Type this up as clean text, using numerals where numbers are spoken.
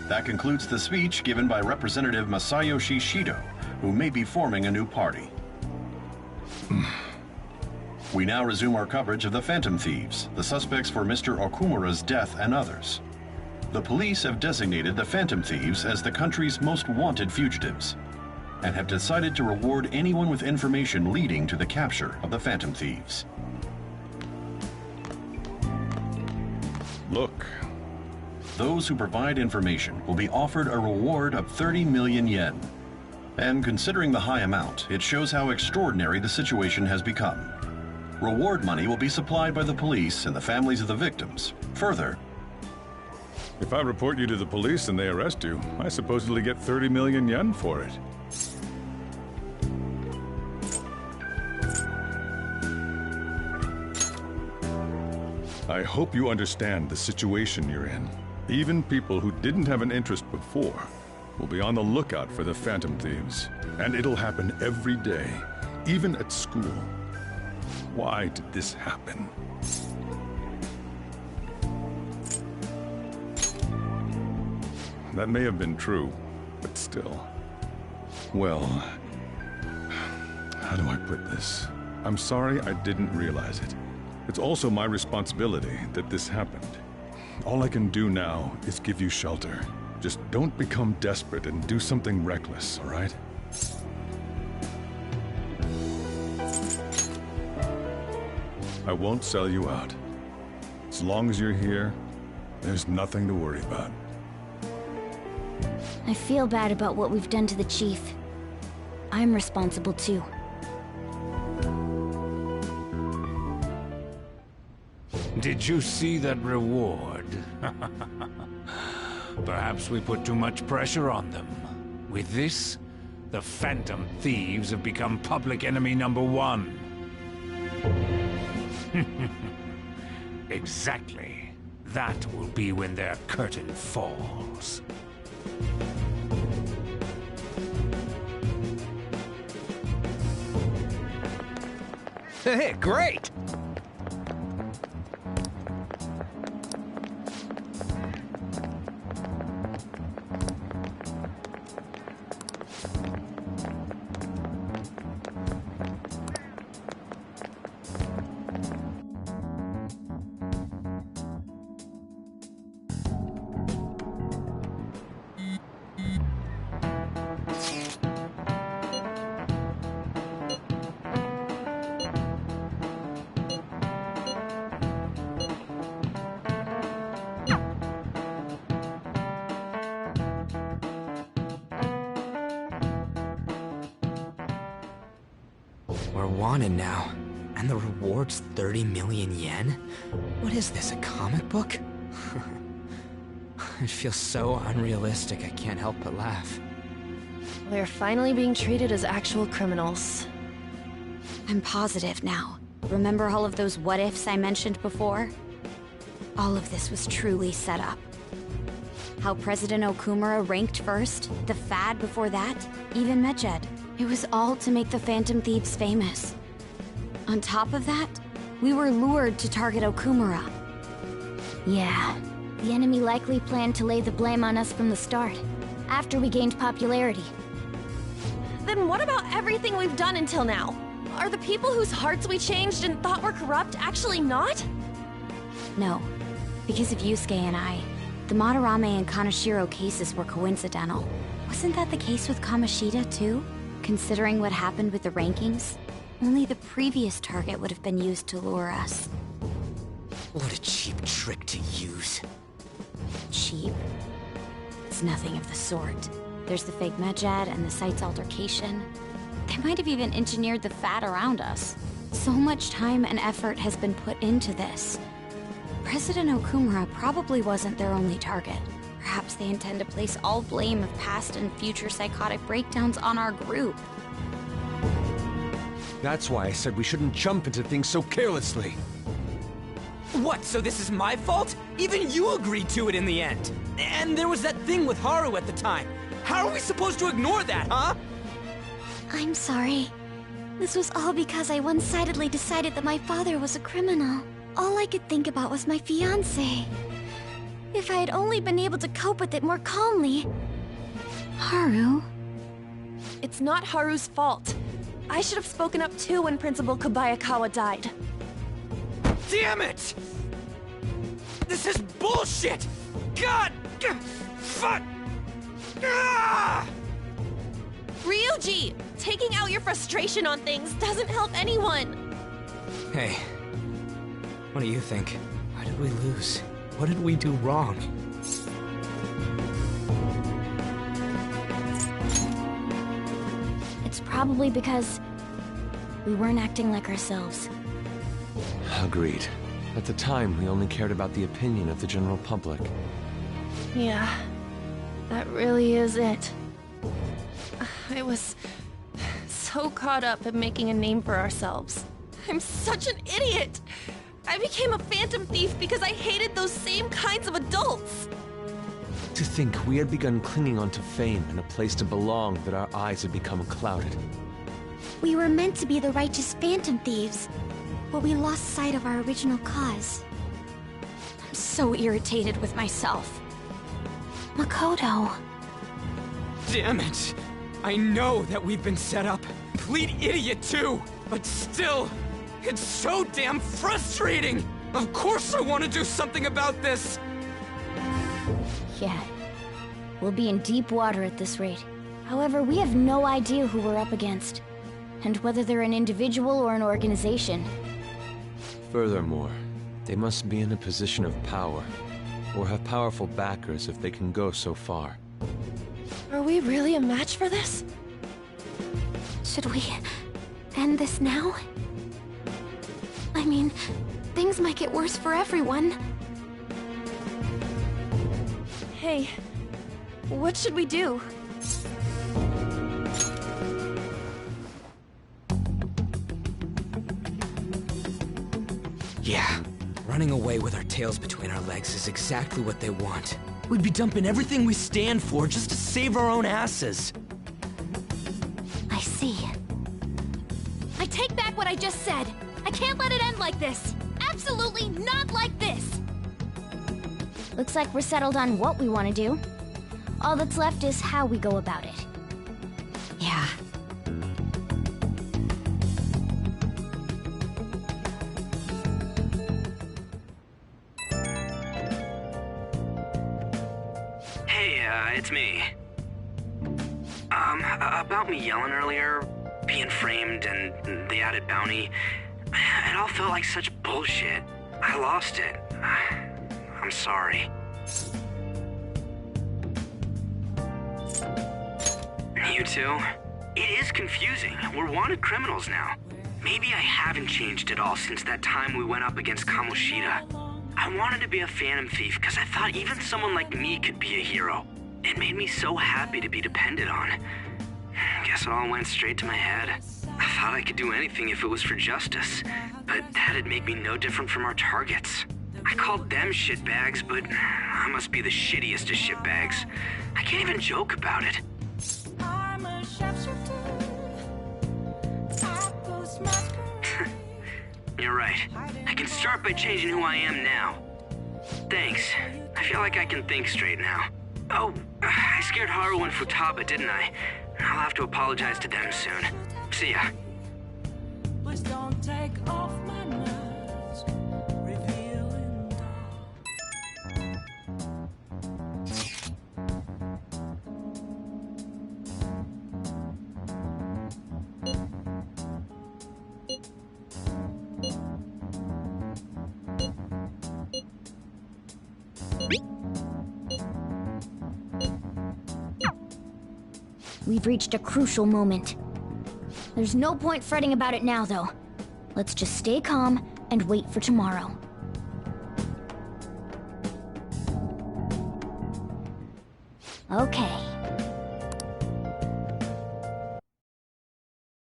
That concludes the speech given by Representative Masayoshi Shido, who may be forming a new party. We now resume our coverage of the Phantom Thieves, the suspects for Mr. Okumura's death and others. The police have designated the Phantom Thieves as the country's most wanted fugitives, and have decided to reward anyone with information leading to the capture of the Phantom Thieves. Look. Those who provide information will be offered a reward of 30 million yen. And considering the high amount, it shows how extraordinary the situation has become. Reward money will be supplied by the police and the families of the victims. Further, If I report you to the police and they arrest you, I supposedly get 30 million yen for it. I hope you understand the situation you're in. Even people who didn't have an interest before will be on the lookout for the Phantom Thieves. And it'll happen every day, even at school. Why did this happen? That may have been true, but still. Well, how do I put this? I'm sorry I didn't realize it. It's also my responsibility that this happened. All I can do now is give you shelter. Just don't become desperate and do something reckless, all right? I won't sell you out. As long as you're here, there's nothing to worry about. I feel bad about what we've done to the chief. I'm responsible too. Did you see that reward? Perhaps we put too much pressure on them. With this, the Phantom Thieves have become public enemy #1. Exactly. That will be when their curtain falls. Hey, great! We're wanted now, and the reward's 30 million yen? What is this, a comic book? It feels so unrealistic I can't help but laugh. We're finally being treated as actual criminals. I'm positive now. Remember all of those what-ifs I mentioned before? All of this was truly set up. How President Okumura ranked first, the Fad before that, even Medjed. It was all to make the Phantom Thieves famous. On top of that, we were lured to target Okumura. Yeah, the enemy likely planned to lay the blame on us from the start, after we gained popularity. Then what about everything we've done until now? Are the people whose hearts we changed and thought were corrupt actually not? No, because of Yusuke and I, the Madarame and Kaneshiro cases were coincidental. Wasn't that the case with Kamoshida, too? Considering what happened with the rankings, only the previous target would have been used to lure us. What a cheap trick to use. Cheap? It's nothing of the sort. There's the fake Medjed and the site's altercation. They might have even engineered the Fat around us. So much time and effort has been put into this. President Okumura probably wasn't their only target. Perhaps they intend to place all blame of past and future psychotic breakdowns on our group. That's why I said we shouldn't jump into things so carelessly. What, so this is my fault? Even you agreed to it in the end. And there was that thing with Haru at the time. How are we supposed to ignore that, huh? I'm sorry. This was all because I one-sidedly decided that my father was a criminal. all I could think about was my fiancé. If I had only been able to cope with it more calmly. Haru? It's not Haru's fault. I should have spoken up too when Principal Kobayakawa died. Damn it! This is bullshit! God! Fuck! Ah! Ryuji! Taking out your frustration on things doesn't help anyone! Hey, what do you think? Why did we lose? What did we do wrong? It's probably because we weren't acting like ourselves. Agreed. At the time, we only cared about the opinion of the general public. Yeah, that really is it. I was so caught up in making a name for ourselves. I'm such an idiot! I became a phantom thief because I hated those same kinds of adults! To think we had begun clinging onto fame and a place to belong, that our eyes had become clouded. We were meant to be the righteous phantom thieves, but we lost sight of our original cause. I'm so irritated with myself. Makoto. Damn it! I know that we've been set up. Complete idiot too! But still, it's so damn frustrating! Of course I want to do something about this! Yeah. We'll be in deep water at this rate. However, we have no idea who we're up against, and whether they're an individual or an organization. Furthermore, they must be in a position of power, or have powerful backers if they can go so far. Are we really a match for this? Should we end this now? I mean, things might get worse for everyone. Hey, what should we do? Yeah, running away with our tails between our legs is exactly what they want. We'd be dumping everything we stand for just to save our own asses. I see. I take back what I just said. I can't let it end like this. Absolutely not like this. Looks like we're settled on what we want to do. All that's left is how we go about it. Yeah. Hey, it's me. About me yelling earlier, being framed, and the added bounty, it all felt like such bullshit. I lost it. I'm sorry. You too? It is confusing. We're wanted criminals now. Maybe I haven't changed at all since that time we went up against Kamoshida. I wanted to be a phantom thief because I thought even someone like me could be a hero. It made me so happy to be depended on. Guess it all went straight to my head. I thought I could do anything if it was for justice, but that'd make me no different from our targets. I called them shitbags, but I must be the shittiest of shitbags. I can't even joke about it. You're right. I can start by changing who I am now. Thanks. I feel like I can think straight now. Oh, I scared Haru and Futaba, didn't I? I'll have to apologize to them soon. See ya. Please don't take off my nerves, revealing We've reached a crucial moment. There's no point fretting about it now, though. Let's just stay calm and wait for tomorrow. Okay.